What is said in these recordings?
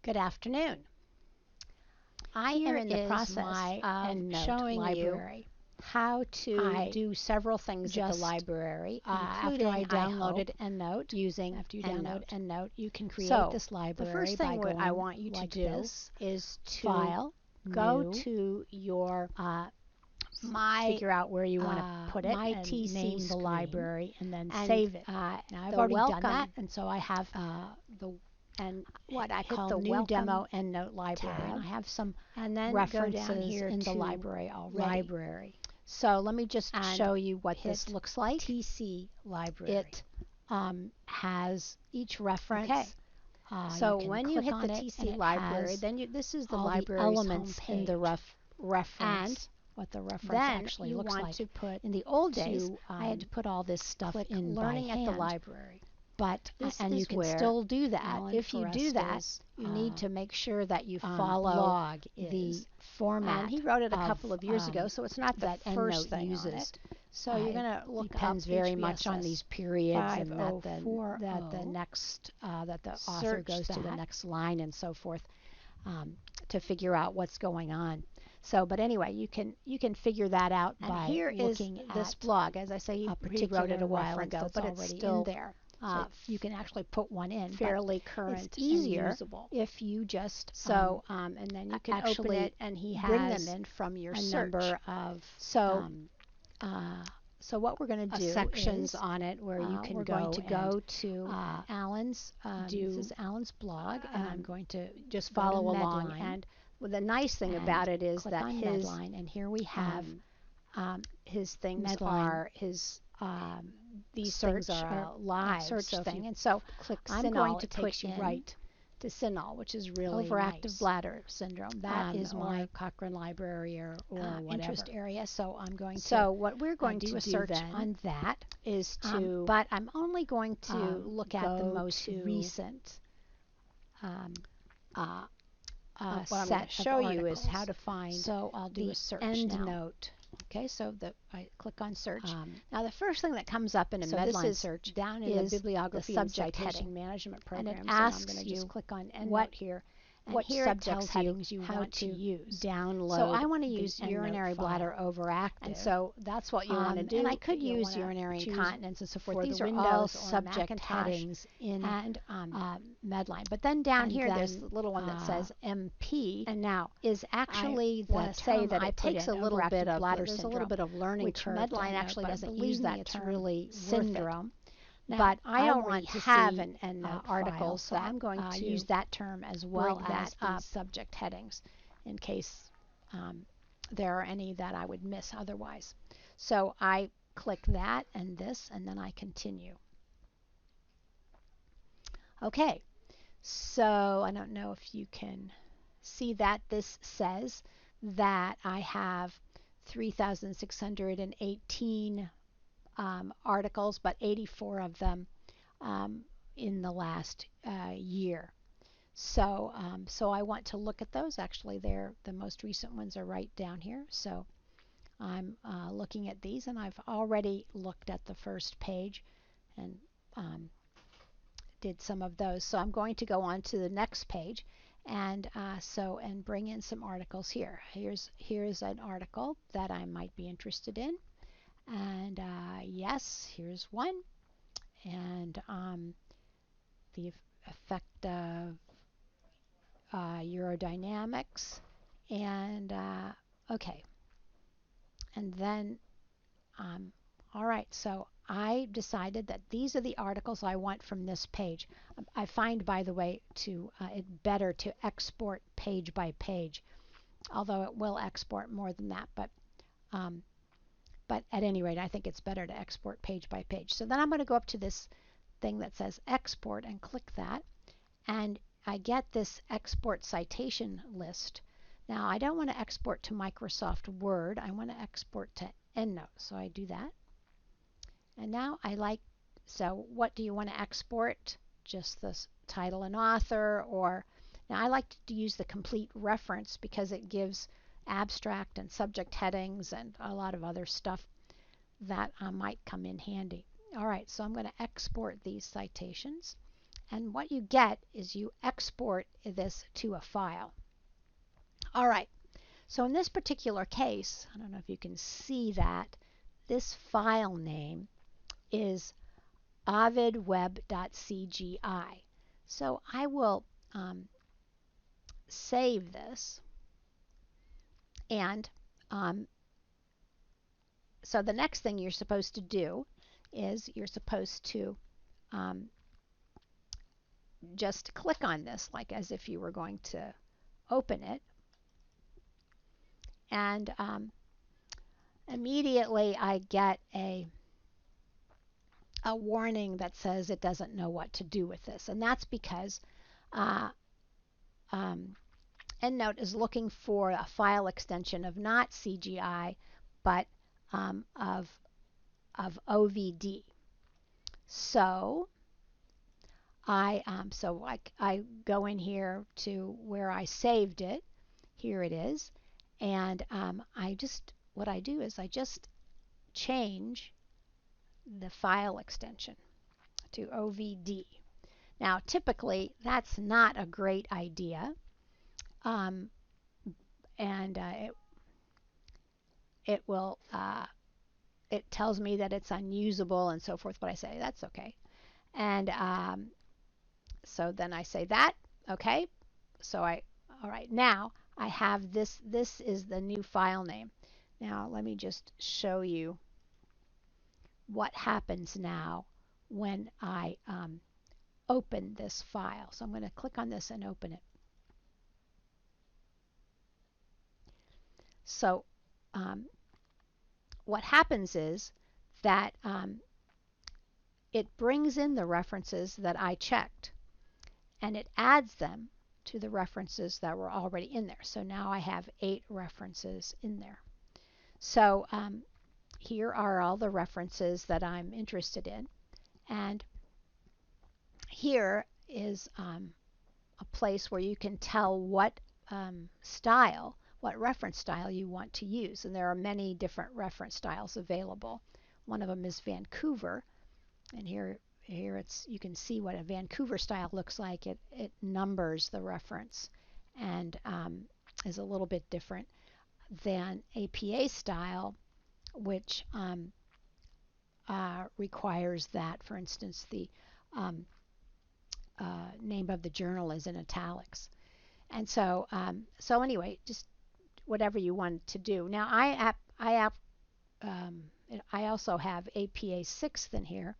Good afternoon. I am in the process of showing library. you how to do several things at the library, After I downloaded Endnote. after you download Endnote, you can create So this library. the first thing by going I want you to like do this. is to File, go new, to your figure out where you want to put it, my and TC name the screen. library, and then And, save it. Now I've the already done welcome- that, and so I have and what I hit call the new welcome demo EndNote library, tab, and I have some and then references go down here in the to library already. library. So let me just And show you what hit this looks like. TC library. It has each reference. Okay. So you when you click hit on the it, TC and it library, has then this is the all library's the elements in the homepage. reference. And what the reference then actually you looks want like. to put In the old days, to, I had to put all this stuff click in learning by at hand, the library. but This and is you can where still do that. Alan If you do Forrest that, is, you need to make sure that you follow log the is. format. And he wrote it a couple of years ago, so it's not the that first EndNote thing uses. on it. So you're going to look depends up very much on HBSS these periods, and that the 5040. next that the author Search goes to the that. next line and so forth, to figure out what's going on. So, but anyway, you can figure that out And by here is looking this at blog. As I say, he wrote it a while reference ago, that's but it's already still in there. So you can actually put one in. fairly but current it's easier and usable. if you just And then you can actually open it, and he bring has them in from your a search. number of So what we're going to do sections is, on it where you can we're go going to go and, to Alan's. do, This is Alan's blog, and I'm going to just go to follow along. Medline, And well, the nice thing and about it is click that on his Medline, and here we have his things Medline, are his these search things are or, live search so if thing. you And so click I'm Synol, going to it put takes you in right to Synol, which is really overactive nice. bladder syndrome. That is my or Cochrane library or whatever interest area. So I'm going So to what we're going do to a do search then on that. is to But I'm only going to look at the go most to, recent what I'm going set to show of you is articles. how to find So I'll do the a search end now. note. Okay, so I click on search. Now the first thing that comes up in a So Medline this is search down in is the bibliography the and subject citation heading management and program. it So I'm asks going to you just click on EndNote what here, and what here it subject tells headings you you how want to use. download. So I want to the use EndNote urinary file. bladder overactive, And so that's what you want to do. And I could You use wanna urinary choose incontinence and so forth. for These the are all Windows or subject Macintosh headings in and Medline. But then down and here, then, there's the little one that says MP, and now is actually I the wanna say term that I it put takes in a little bit overactive of bladder there's a syndrome, little bit of learning which curve Medline to actually EndNote, but doesn't believe use me, that it's term really worth it. syndrome. Now, But I already want to have see an EndNote articles file, so that I'm going to use that term as well bring as that the up subject headings in case there are any that I would miss otherwise. So I click that and this, and then I continue. Okay, so I don't know if you can see that this says that I have 3,618 articles, but 84 of them in the last year. So I want to look at those. Actually, the most recent ones are right down here. So I'm looking at these, and I've already looked at the first page and did some of those. So I'm going to go on to the next page and bring in some articles here. Here's an article that I might be interested in, and yes, here's one, and the effect of urodynamics, and okay, and then all right, so I decided that these are the articles I want from this page. I find, by the way, it better to export page by page, although it will export more than that, but at any rate, I think it's better to export page by page. So then I'm going to go up to this thing that says export and click that, and I get this export citation list. Now I don't want to export to Microsoft Word, I want to export to EndNote, so I do that. And now so what do you want to export? Just the title and author, or now I like to use the complete reference because it gives abstract and subject headings and a lot of other stuff that might come in handy. All right, so I'm going to export these citations, And what you get is you export this to a file. All right, so in this particular case, I don't know if you can see that, this file name is ovidweb.cgi. So I will save this, and so the next thing you're supposed to do is you're supposed to just click on this like as if you were going to open it, and immediately I get a warning that says it doesn't know what to do with this, and that's because uh, um, Endnote is looking for a file extension of not CGI, but of OVD. So I go in here to where I saved it. Here it is, and what I do is I just change the file extension to OVD. Now, typically, that's not a great idea, um, and it will it tells me that it's unusable and so forth. But I say that's okay, and so then I say that okay. So all right, now I have this. This is the new file name. Now let me just show you what happens now when I open this file. So I'm going to click on this and open it. So um, what happens is that it brings in the references that I checked, and it adds them to the references that were already in there. So now I have 8 references in there. So here are all the references that I'm interested in, and here is a place where you can tell what what reference style you want to use. And there are many different reference styles available. One of them is Vancouver, and here you can see what a Vancouver style looks like. It numbers the reference and is a little bit different than APA style, which requires that, for instance, the um, name of the journal is in italics. And so anyway, just whatever you want to do. Now I also have APA 6th in here,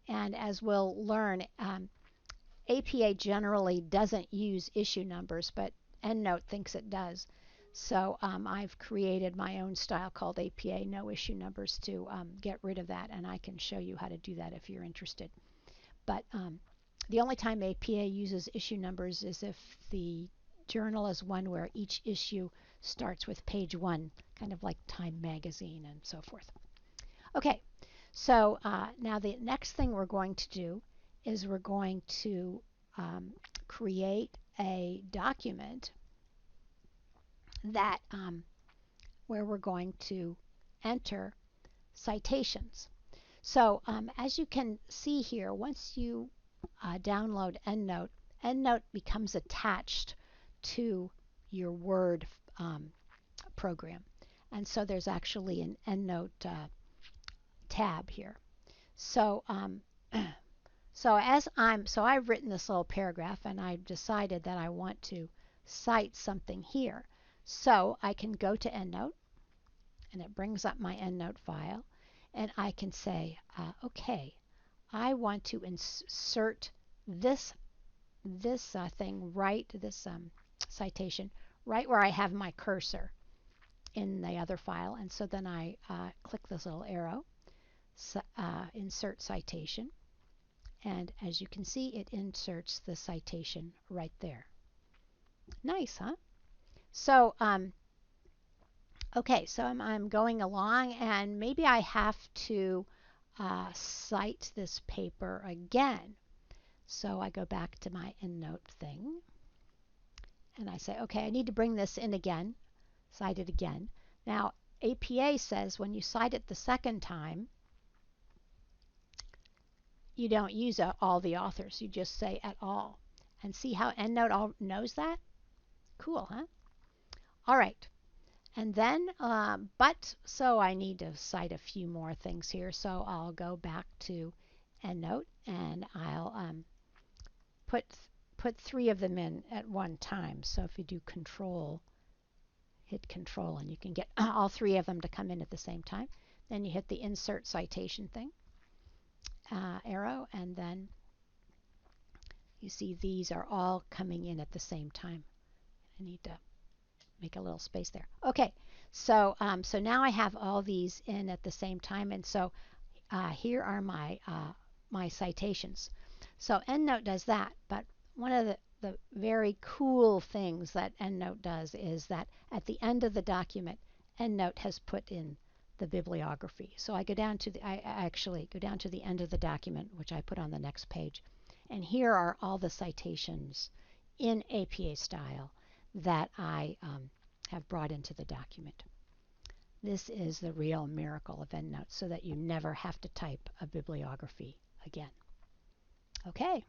and as we'll learn, APA generally doesn't use issue numbers, but EndNote thinks it does. So I've created my own style called APA no issue numbers to get rid of that, and I can show you how to do that if you're interested. But the only time APA uses issue numbers is if the journal is one where each issue starts with page 1, kind of like Time magazine and so forth. Okay, so now the next thing we're going to do is we're going to create a document that where we're going to enter citations. So as you can see here, once you download EndNote, EndNote becomes attached to your Word program. And so there's actually an EndNote tab here. So so I've written this little paragraph, and I've decided that I want to cite something here. So I can go to EndNote, and it brings up my EndNote file, and I can say, okay, I want to insert this thing right, this citation, right where I have my cursor in the other file. And so then I click this little arrow, insert citation, and as you can see, it inserts the citation right there. Nice, huh? So okay, so I'm going along, and maybe I have to cite this paper again. So I go back to my EndNote thing, and I say, okay, I need to bring this in again, cite it again. Now, APA says when you cite it the second time, you don't use all the authors. You just say at all. And see how EndNote all knows that? Cool, huh? All right. And then, so I need to cite a few more things here. So I'll go back to EndNote and I'll put put three of them in at one time. So if you do Control, hit Control, and you can get all three of them to come in at the same time. Then you hit the Insert Citation thing, arrow, and then you see these are all coming in at the same time. I need to make a little space there. Okay, so now I have all these in at the same time, and so here are my citations. So EndNote does that, but one of the very cool things that EndNote does is that at the end of the document, EndNote has put in the bibliography. So I go down to I actually go down to the end of the document, which I put on the next page, and here are all the citations in APA style that I have brought into the document. This is the real miracle of EndNote, so that you never have to type a bibliography again. Okay.